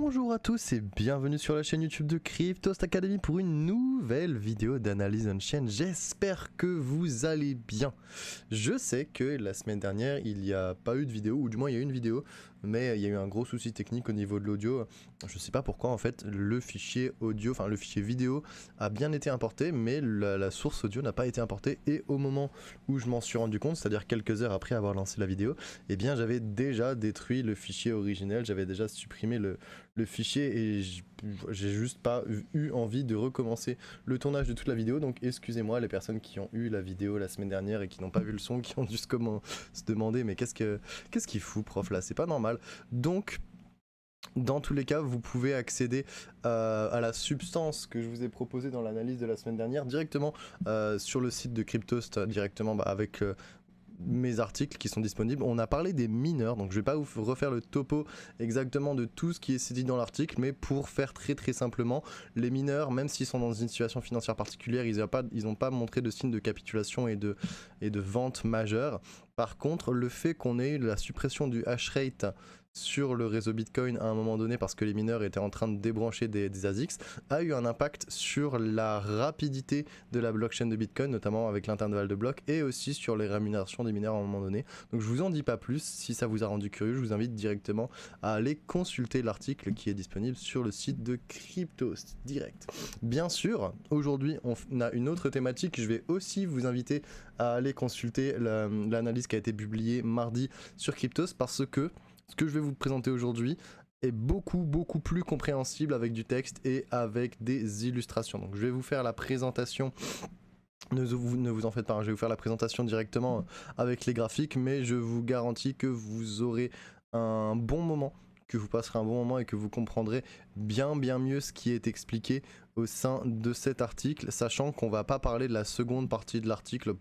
Bonjour à tous et bienvenue sur la chaîne YouTube de Cryptost Academy pour une nouvelle vidéo d'analyse on-chain. J'espère que vous allez bien. Je sais que la semaine dernière il n'y a pas eu de vidéo, ou du moins il y a eu une vidéo, mais il y a eu un gros souci technique au niveau de l'audio. Je sais pas pourquoi en fait le fichier audio, enfin le fichier vidéo a bien été importé, mais la source audio n'a pas été importée. Et au moment où je m'en suis rendu compte, c'est-à-dire quelques heures après avoir lancé la vidéo, eh bien j'avais déjà détruit le fichier originel, j'avais déjà supprimé le fichier et j'ai juste pas eu envie de recommencer le tournage de toute la vidéo. Donc excusez-moi les personnes qui ont eu la vidéo la semaine dernière et qui n'ont pas vu le son, qui ont dû se demander mais qu'est-ce qu'il fout prof là, c'est pas normal. Donc dans tous les cas, vous pouvez accéder à la substance que je vous ai proposée dans l'analyse de la semaine dernière directement sur le site de Cryptost, directement avec mes articles qui sont disponibles. On a parlé des mineurs, donc je vais pas vous refaire le topo exactement de tout ce qui est dit dans l'article, mais pour faire très simplement, les mineurs, même s'ils sont dans une situation financière particulière, ils n'ont pas montré de signe de capitulation et de vente majeure. Par contre, le fait qu'on ait eu la suppression du hash rate sur le réseau Bitcoin à un moment donné parce que les mineurs étaient en train de débrancher des ASICs a eu un impact sur la rapidité de la blockchain de Bitcoin, notamment avec l'intervalle de blocs, et aussi sur les rémunérations des mineurs à un moment donné. Donc je vous en dis pas plus. Si ça vous a rendu curieux, je vous invite directement à aller consulter l'article qui est disponible sur le site de Cryptost direct. Bien sûr, aujourd'hui on a une autre thématique. Je vais aussi vous inviter à aller consulter l'analyse qui a été publiée mardi sur Cryptost, parce que ce que je vais vous présenter aujourd'hui est beaucoup plus compréhensible avec du texte et avec des illustrations. Donc je vais vous faire la présentation, ne vous en faites pas, je vais vous faire la présentation directement avec les graphiques, mais je vous garantis que vous aurez un bon moment, que vous passerez un bon moment et que vous comprendrez bien mieux ce qui est expliqué au sein de cet article, sachant qu'on va pas parler de la seconde partie de l'article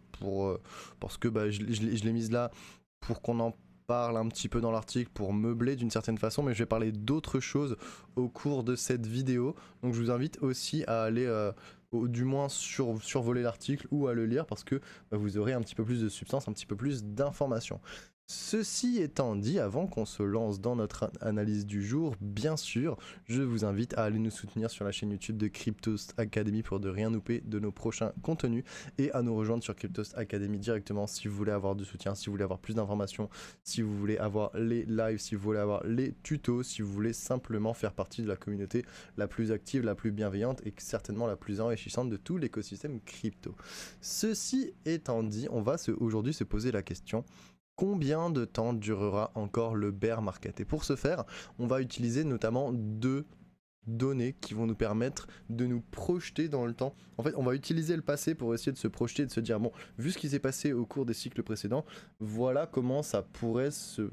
parce que je l'ai mise là pour qu'on en parle un petit peu dans l'article, pour meubler d'une certaine façon, mais je vais parler d'autres choses au cours de cette vidéo. Donc je vous invite aussi à aller du moins survoler l'article ou à le lire, parce que vous aurez un petit peu plus de substance, un petit peu plus d'informations. Ceci étant dit, avant qu'on se lance dans notre analyse du jour, bien sûr, je vous invite à aller nous soutenir sur la chaîne YouTube de Cryptost Academy pour ne rien louper de nos prochains contenus, et à nous rejoindre sur Cryptost Academy directement si vous voulez avoir du soutien, si vous voulez avoir plus d'informations, si vous voulez avoir les lives, si vous voulez avoir les tutos, si vous voulez simplement faire partie de la communauté la plus active, la plus bienveillante et certainement la plus enrichissante de tout l'écosystème crypto. Ceci étant dit, on va aujourd'hui se poser la question: combien de temps durera encore le bear market? Et pour ce faire, on va utiliser notamment deux données qui vont nous permettre de nous projeter dans le temps. En fait, on va utiliser le passé pour essayer de se projeter et de se dire, bon, vu ce qui s'est passé au cours des cycles précédents, voilà comment ça pourrait se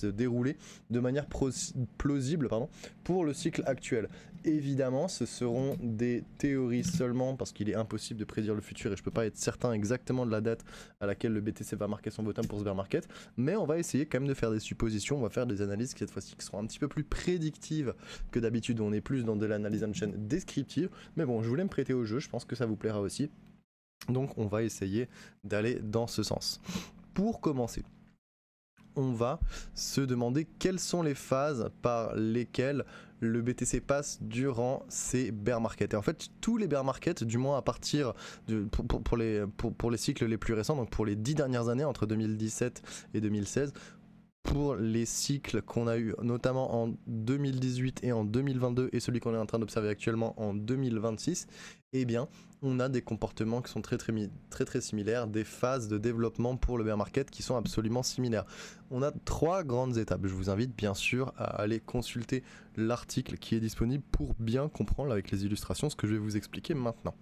dérouler de manière plausible pour le cycle actuel. Évidemment, ce seront des théories seulement, parce qu'il est impossible de prédire le futur et je peux pas être certain exactement de la date à laquelle le BTC va marquer son bottom pour ce bear market, mais on va essayer quand même de faire des suppositions, on va faire des analyses qui cette fois-ci qui seront un petit peu plus prédictives que d'habitude, on est plus dans de l'analyse on-chain descriptive, mais bon, je voulais me prêter au jeu, je pense que ça vous plaira aussi, donc on va essayer d'aller dans ce sens. Pour commencer, on va se demander quelles sont les phases par lesquelles le BTC passe durant ces bear markets. Et en fait, tous les bear markets, du moins à partir pour les cycles les plus récents, donc pour les 10 dernières années, entre 2017 et 2016, pour les cycles qu'on a eu notamment en 2018 et en 2022 et celui qu'on est en train d'observer actuellement en 2026, eh bien on a des comportements qui sont très similaires, des phases de développement pour le bear market qui sont absolument similaires. On a 3 grandes étapes. Je vous invite bien sûr à aller consulter l'article qui est disponible pour bien comprendre avec les illustrations ce que je vais vous expliquer maintenant.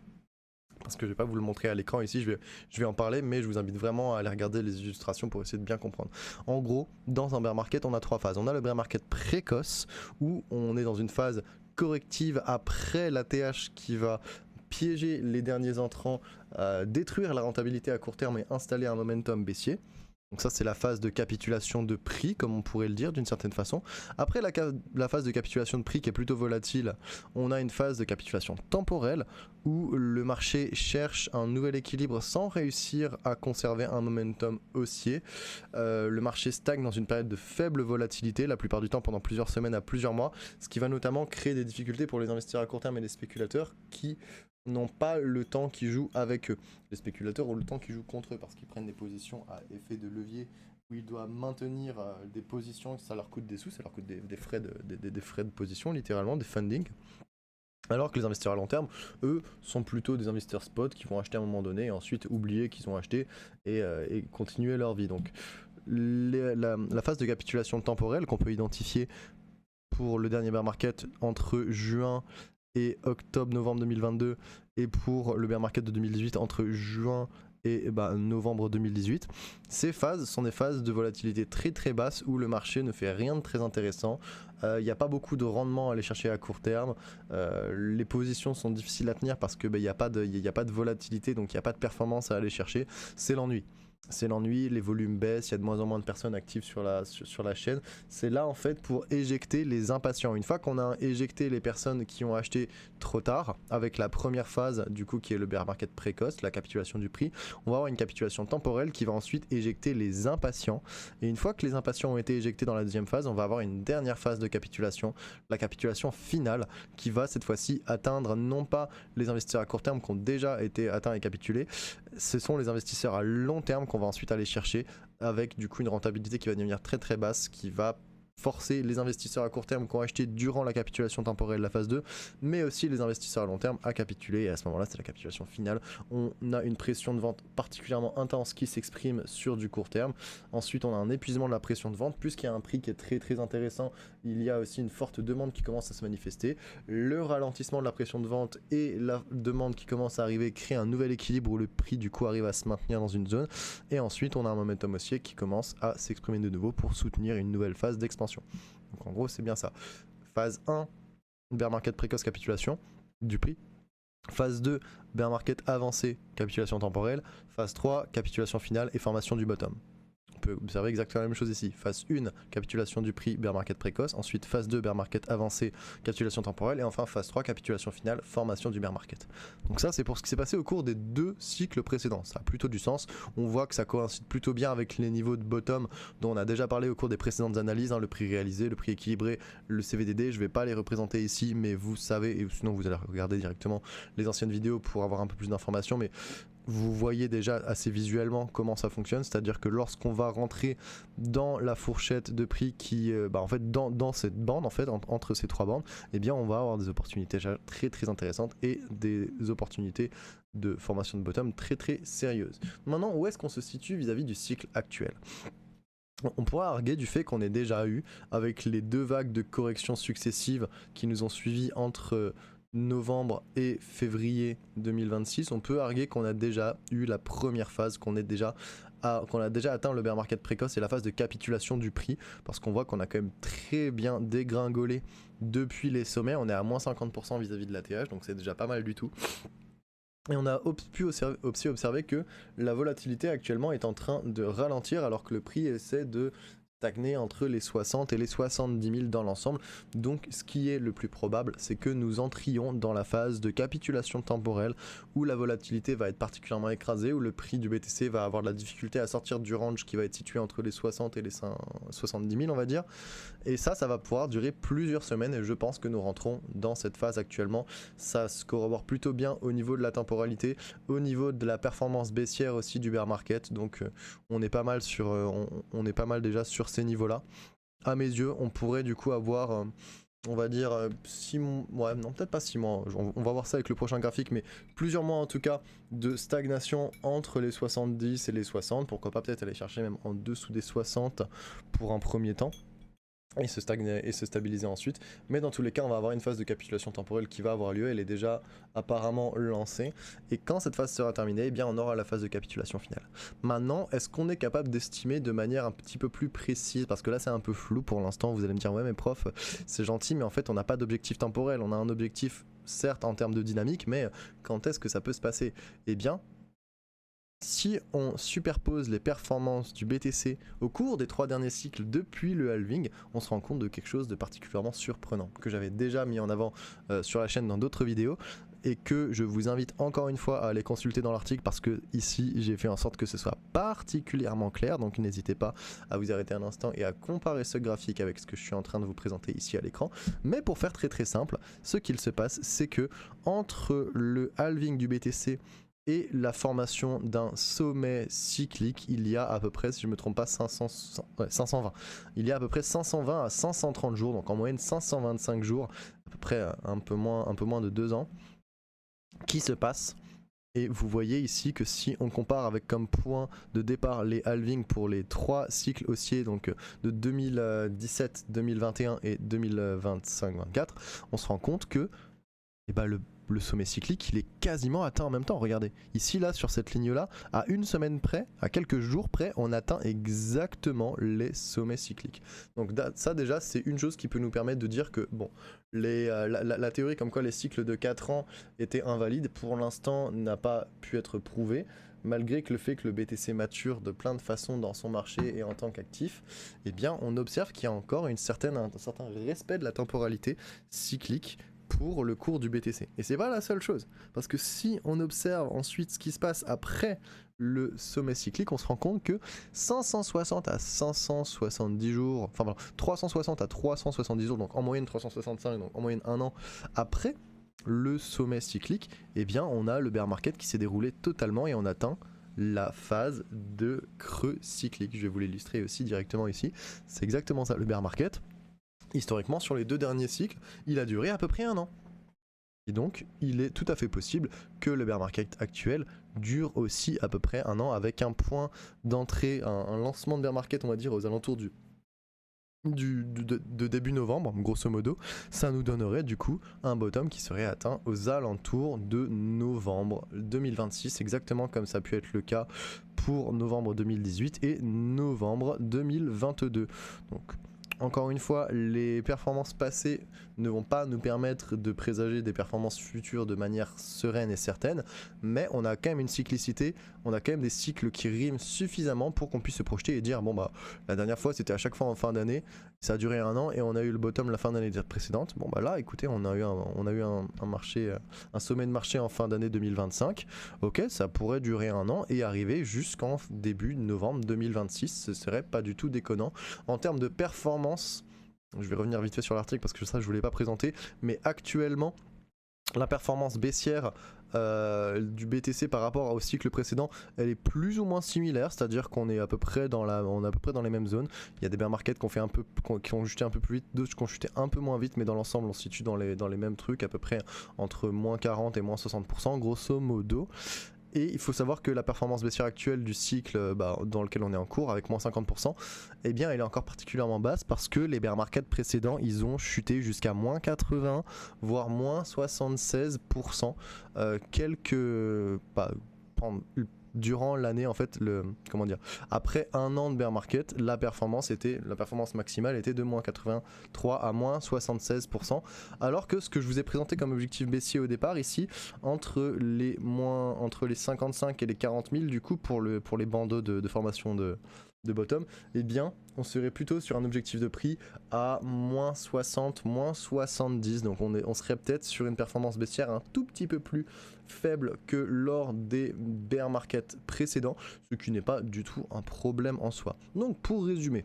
Parce que je vais pas vous le montrer à l'écran ici, je vais en parler, mais je vous invite vraiment à aller regarder les illustrations pour essayer de bien comprendre. En gros, dans un bear market, on a 3 phases. On a le bear market précoce, où on est dans une phase corrective après l'ATH qui va piéger les derniers entrants, détruire la rentabilité à court terme et installer un momentum baissier. Donc ça c'est la phase de capitulation de prix, comme on pourrait le dire d'une certaine façon. Après la phase de capitulation de prix qui est plutôt volatile, on a une phase de capitulation temporelle où le marché cherche un nouvel équilibre sans réussir à conserver un momentum haussier. Le marché stagne dans une période de faible volatilité, la plupart du temps pendant plusieurs semaines à plusieurs mois, ce qui va notamment créer des difficultés pour les investisseurs à court terme et les spéculateurs qui n'ont pas le temps qui joue avec eux. Les spéculateurs ont le temps qui joue contre eux parce qu'ils prennent des positions à effet de levier où ils doivent maintenir des positions, ça leur coûte des sous, ça leur coûte des frais de position littéralement, des funding. Alors que les investisseurs à long terme, eux, sont plutôt des investisseurs spot qui vont acheter à un moment donné et ensuite oublier qu'ils ont acheté et continuer leur vie. Donc la phase de capitulation temporelle qu'on peut identifier pour le dernier bear market entre juin et octobre-novembre 2022 et pour le bear market de 2018 entre juin et novembre 2018. Ces phases sont des phases de volatilité très très basse où le marché ne fait rien de très intéressant. Il n'y a pas beaucoup de rendement à aller chercher à court terme. Les positions sont difficiles à tenir parce que il n'y a pas de volatilité, donc il n'y a pas de performance à aller chercher. C'est l'ennui. C'est l'ennui, les volumes baissent, il y a de moins en moins de personnes actives sur la chaîne. C'est là en fait pour éjecter les impatients. Une fois qu'on a éjecté les personnes qui ont acheté trop tard, avec la première phase du coup qui est le bear market précoce, la capitulation du prix, on va avoir une capitulation temporelle qui va ensuite éjecter les impatients. Et une fois que les impatients ont été éjectés dans la deuxième phase, on va avoir une dernière phase de capitulation, la capitulation finale, qui va cette fois-ci atteindre non pas les investisseurs à court terme qui ont déjà été atteints et capitulés, ce sont les investisseurs à long terme qu'on va ensuite aller chercher avec du coup une rentabilité qui va devenir très très basse, qui va forcer les investisseurs à court terme qui ont acheté durant la capitulation temporelle la phase 2, mais aussi les investisseurs à long terme à capituler, et à ce moment là c'est la capitulation finale. On a une pression de vente particulièrement intense qui s'exprime sur du court terme. Ensuite on a un épuisement de la pression de vente, puisqu'il y a un prix qui est très très intéressant, il y a aussi une forte demande qui commence à se manifester. Le ralentissement de la pression de vente et la demande qui commence à arriver crée un nouvel équilibre où le prix du coup arrive à se maintenir dans une zone, et ensuite on a un momentum haussier qui commence à s'exprimer de nouveau pour soutenir une nouvelle phase d'expansion. Donc en gros c'est bien ça. Phase 1, bear market précoce, capitulation du prix. Phase 2, bear market avancé, capitulation temporelle. Phase 3, capitulation finale et formation du bottom. On peut observer exactement la même chose ici. Phase 1, capitulation du prix, bear market précoce. Ensuite phase 2, bear market avancé, capitulation temporelle. Et enfin phase 3, capitulation finale, formation du bear market. Donc ça c'est pour ce qui s'est passé au cours des deux cycles précédents. Ça a plutôt du sens. On voit que ça coïncide plutôt bien avec les niveaux de bottom dont on a déjà parlé au cours des précédentes analyses, hein, le prix réalisé, le prix équilibré, le CVDD. Je ne vais pas les représenter ici, mais vous savez, et sinon vous allez regarder directement les anciennes vidéos pour avoir un peu plus d'informations. Mais vous voyez déjà assez visuellement comment ça fonctionne, c'est-à-dire que lorsqu'on va rentrer dans la fourchette de prix qui, en fait, dans cette bande, en fait, entre ces trois bandes, eh bien, on va avoir des opportunités très très intéressantes et des opportunités de formation de bottom très très sérieuses. Maintenant, où est-ce qu'on se situe vis-à-vis du cycle actuel ? On pourra arguer du fait qu'on ait déjà eu, avec les deux vagues de corrections successives qui nous ont suivis entre novembre et février 2026, on peut arguer qu'on a déjà eu la première phase, qu'on a déjà atteint le bear market précoce et la phase de capitulation du prix, parce qu'on voit qu'on a quand même très bien dégringolé depuis les sommets. On est à moins 50% vis-à-vis de l'ATH, donc c'est déjà pas mal du tout. Et on a pu aussi observer que la volatilité actuellement est en train de ralentir, alors que le prix essaie de stagner entre les 60 et les 70 000 dans l'ensemble. Donc ce qui est le plus probable, c'est que nous entrions dans la phase de capitulation temporelle où la volatilité va être particulièrement écrasée, où le prix du BTC va avoir de la difficulté à sortir du range qui va être situé entre les 60 et les 70 000 on va dire. Et ça va pouvoir durer plusieurs semaines, et je pense que nous rentrons dans cette phase actuellement. Ça se corrobore plutôt bien au niveau de la temporalité, au niveau de la performance baissière aussi du bear market. Donc on est pas mal déjà sur ces niveaux-là. À mes yeux, on pourrait du coup avoir, on va dire 6 mois, ouais, non peut-être pas 6 mois, on va voir ça avec le prochain graphique, mais plusieurs mois en tout cas de stagnation entre les 70 et les 60, pourquoi pas peut-être aller chercher même en dessous des 60 pour un premier temps. Et se stabiliser ensuite, mais dans tous les cas on va avoir une phase de capitulation temporelle qui va avoir lieu. Elle est déjà apparemment lancée, et quand cette phase sera terminée, eh bien on aura la phase de capitulation finale. Maintenant, est-ce qu'on est capable d'estimer de manière un petit peu plus précise, parce que là c'est un peu flou pour l'instant, vous allez me dire ouais mais prof c'est gentil, mais en fait on n'a pas d'objectif temporel, on a un objectif certes en termes de dynamique, mais quand est-ce que ça peut se passer? Eh bien Si on superpose les performances du BTC au cours des 3 derniers cycles depuis le halving, on se rend compte de quelque chose de particulièrement surprenant, que j'avais déjà mis en avant sur la chaîne dans d'autres vidéos, et que je vous invite encore une fois à aller consulter dans l'article, parce que ici j'ai fait en sorte que ce soit particulièrement clair, donc n'hésitez pas à vous arrêter un instant et à comparer ce graphique avec ce que je suis en train de vous présenter ici à l'écran. Mais pour faire très simple, ce qu'il se passe, c'est que entre le halving du BTC et la formation d'un sommet cyclique, il y a à peu près, si je ne me trompe pas, 520. Il y a à peu près 520 à 530 jours, donc en moyenne 525 jours, à peu près un peu moins de 2 ans, qui se passent. Et vous voyez ici que si on compare avec comme point de départ les halvings pour les 3 cycles haussiers, donc de 2017, 2021 et 2025-24, on se rend compte que le sommet cyclique, il est quasiment atteint en même temps. Regardez, ici là sur cette ligne là, à une semaine près, à quelques jours près, on atteint exactement les sommets cycliques. Donc ça déjà, c'est une chose qui peut nous permettre de dire que bon, la théorie comme quoi les cycles de 4 ans étaient invalides, pour l'instant n'a pas pu être prouvée, malgré que le fait que le BTC mature de plein de façons dans son marché et en tant qu'actif, eh bien on observe qu'il y a encore un certain respect de la temporalité cyclique pour le cours du BTC. Et c'est pas la seule chose, parce que si on observe ensuite ce qui se passe après le sommet cyclique, on se rend compte que 560 à 570 jours, enfin voilà, 360 à 370 jours, donc en moyenne 365, donc en moyenne 1 an après le sommet cyclique, eh bien on a le bear market qui s'est déroulé totalement et on atteint la phase de creux cyclique. Je vais vous l'illustrer aussi directement ici. C'est exactement ça, le bear market. Historiquement, sur les 2 derniers cycles, il a duré à peu près 1 an. Et donc, il est tout à fait possible que le bear market actuel dure aussi à peu près 1 an, avec un point d'entrée, un lancement de bear market, on va dire, aux alentours de début novembre, grosso modo. Ça nous donnerait du coup un bottom qui serait atteint aux alentours de novembre 2026, exactement comme ça a pu être le cas pour novembre 2018 et novembre 2022. Donc, encore une fois, les performances passées ne vont pas nous permettre de présager des performances futures de manière sereine et certaine, mais on a quand même une cyclicité, on a quand même des cycles qui riment suffisamment pour qu'on puisse se projeter et dire bon bah la dernière fois c'était à chaque fois en fin d'année, ça a duré 1 an et on a eu le bottom la fin d'année précédente. Bon bah là écoutez, on a eu un marché, un sommet de marché en fin d'année 2025. Ok, ça pourrait durer 1 an et arriver jusqu'en début novembre 2026, ce serait pas du tout déconnant en termes de performance. Je vais revenir vite fait sur l'article parce que ça je voulais pas présenter, mais actuellement la performance baissière du BTC par rapport au cycle précédent, elle est plus ou moins similaire, c'est-à-dire qu'on est à peu près dans les mêmes zones. Il y a des bear markets qui ont chuté un peu plus vite, d'autres qui ont chuté un peu moins vite, mais dans l'ensemble on se situe dans les mêmes trucs, à peu près entre moins 40 et moins 60% grosso modo. Et il faut savoir que la performance baissière actuelle du cycle dans lequel on est en cours, avec moins 50%, eh bien elle est encore particulièrement basse parce que les bear markets précédents, ils ont chuté jusqu'à moins 80, voire moins 76%, durant l'année en fait, après 1 an de bear market, la performance maximale était de moins 83 à moins 76%, alors que ce que je vous ai présenté comme objectif baissier au départ ici, entre les 55 et les 40 000 du coup pour les bandeaux de formation de bottom, eh bien on serait plutôt sur un objectif de prix à moins 60, moins 70, donc on serait peut-être sur une performance baissière un tout petit peu plus faible que lors des bear markets précédents, ce qui n'est pas du tout un problème en soi. Donc pour résumer,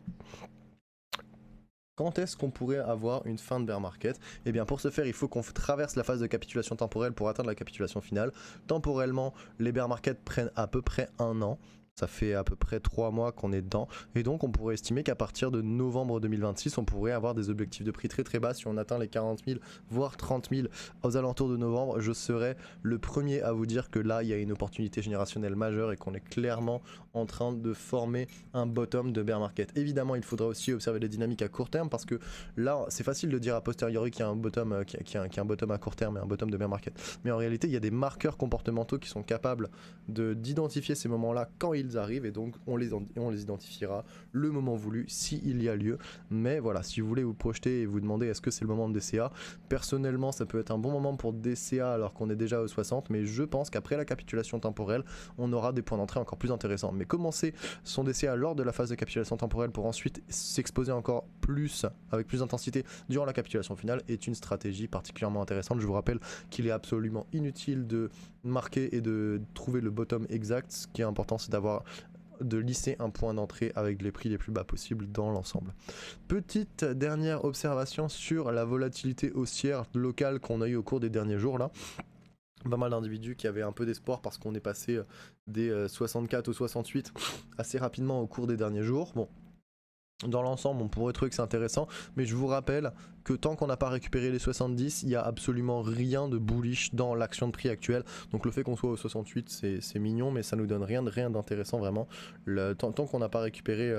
quand est-ce qu'on pourrait avoir une fin de bear market? Eh bien pour ce faire, il faut qu'on traverse la phase de capitulation temporelle pour atteindre la capitulation finale. Temporellement, les bear markets prennent à peu près 1 an. Ça fait à peu près 3 mois qu'on est dedans. Et donc on pourrait estimer qu'à partir de novembre 2026, on pourrait avoir des objectifs de prix très très bas. Si on atteint les 40 000, voire 30 000 aux alentours de novembre, je serai le premier à vous dire que là, il y a une opportunité générationnelle majeure et qu'on est clairement en train de former un bottom de bear market. Évidemment, il faudra aussi observer les dynamiques à court terme parce que là, c'est facile de dire a posteriori qu'il y a un bottom, qu'il y a un bottom à court terme et un bottom de bear market. Mais en réalité, il y a des marqueurs comportementaux qui sont capables d'identifier ces moments-là quand ils ils arrivent et donc on les identifiera le moment voulu s'il y a lieu. Mais voilà, si vous voulez vous projeter et vous demander est-ce que c'est le moment de DCA, personnellement ça peut être un bon moment pour DCA alors qu'on est déjà au 60, mais je pense qu'après la capitulation temporelle, on aura des points d'entrée encore plus intéressants. Mais commencer son DCA lors de la phase de capitulation temporelle pour ensuite s'exposer encore plus, avec plus d'intensité durant la capitulation finale est une stratégie particulièrement intéressante. Je vous rappelle qu'il est absolument inutile de marquer et de trouver le bottom exact. Ce qui est important, c'est de lisser un point d'entrée avec les prix les plus bas possibles dans l'ensemble. Petite dernière observation sur la volatilité haussière locale qu'on a eu au cours des derniers jours là. Pas mal d'individus qui avaient un peu d'espoir parce qu'on est passé des 64 au 68 assez rapidement au cours des derniers jours. Bon, dans l'ensemble, on pourrait trouver que c'est intéressant, mais je vous rappelle que tant qu'on n'a pas récupéré les 70, il n'y a absolument rien de bullish dans l'action de prix actuelle. Donc le fait qu'on soit au 68, c'est mignon, mais ça nous donne rien d'intéressant vraiment. Tant qu'on n'a pas récupéré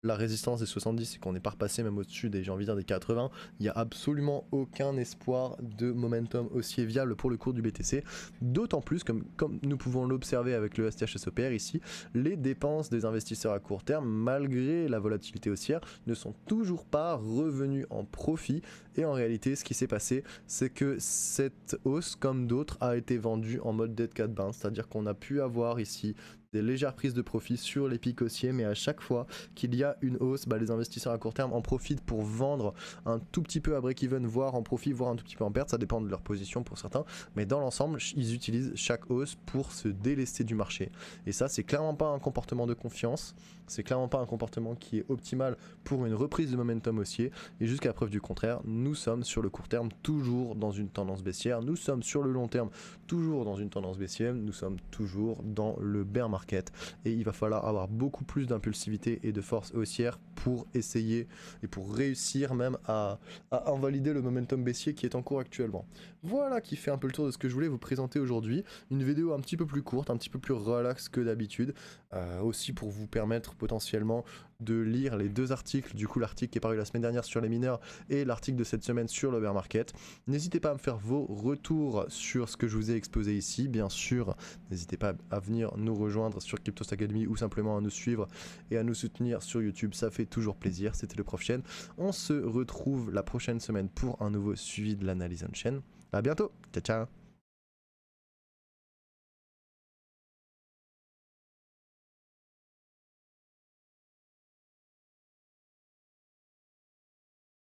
la résistance des 70 et qu'on n'est pas repassé même au-dessus des, j'ai envie de dire, des 80, il n'y a absolument aucun espoir de momentum haussier viable pour le cours du BTC. D'autant plus, comme nous pouvons l'observer avec le STHSOPR ici, les dépenses des investisseurs à court terme, malgré la volatilité haussière, ne sont toujours pas revenus en profit. Et en réalité, ce qui s'est passé, c'est que cette hausse, comme d'autres, a été vendue en mode dead cat bounce, c'est-à-dire qu'on a pu avoir ici des légères prises de profit sur les pics haussiers, mais à chaque fois qu'il y a une hausse, les investisseurs à court terme en profitent pour vendre un tout petit peu à break-even, voire en profit, voire un tout petit peu en perte, ça dépend de leur position pour certains, mais dans l'ensemble, ils utilisent chaque hausse pour se délester du marché. Et ça, c'est clairement pas un comportement de confiance, c'est clairement pas un comportement qui est optimal pour une reprise de momentum haussier, et jusqu'à preuve du contraire, nous sommes sur le court terme toujours dans une tendance baissière, nous sommes sur le long terme toujours dans une tendance baissière, nous sommes toujours dans le bear market. Et il va falloir avoir beaucoup plus d'impulsivité et de force haussière pour essayer et pour réussir même à invalider le momentum baissier qui est en cours actuellement. Voilà qui fait un peu le tour de ce que je voulais vous présenter aujourd'hui. Une vidéo un petit peu plus courte, un petit peu plus relax que d'habitude, aussi pour vous permettre potentiellement de lire les deux articles, du coup l'article qui est paru la semaine dernière sur les mineurs et l'article de cette semaine sur le bear market. N'hésitez pas à me faire vos retours sur ce que je vous ai exposé ici, bien sûr, n'hésitez pas à venir nous rejoindre sur Cryptost Academy ou simplement à nous suivre et à nous soutenir sur YouTube, ça fait toujours plaisir. C'était le Prof Chen, on se retrouve la prochaine semaine pour un nouveau suivi de l'analyse on chain. À bientôt, ciao ciao.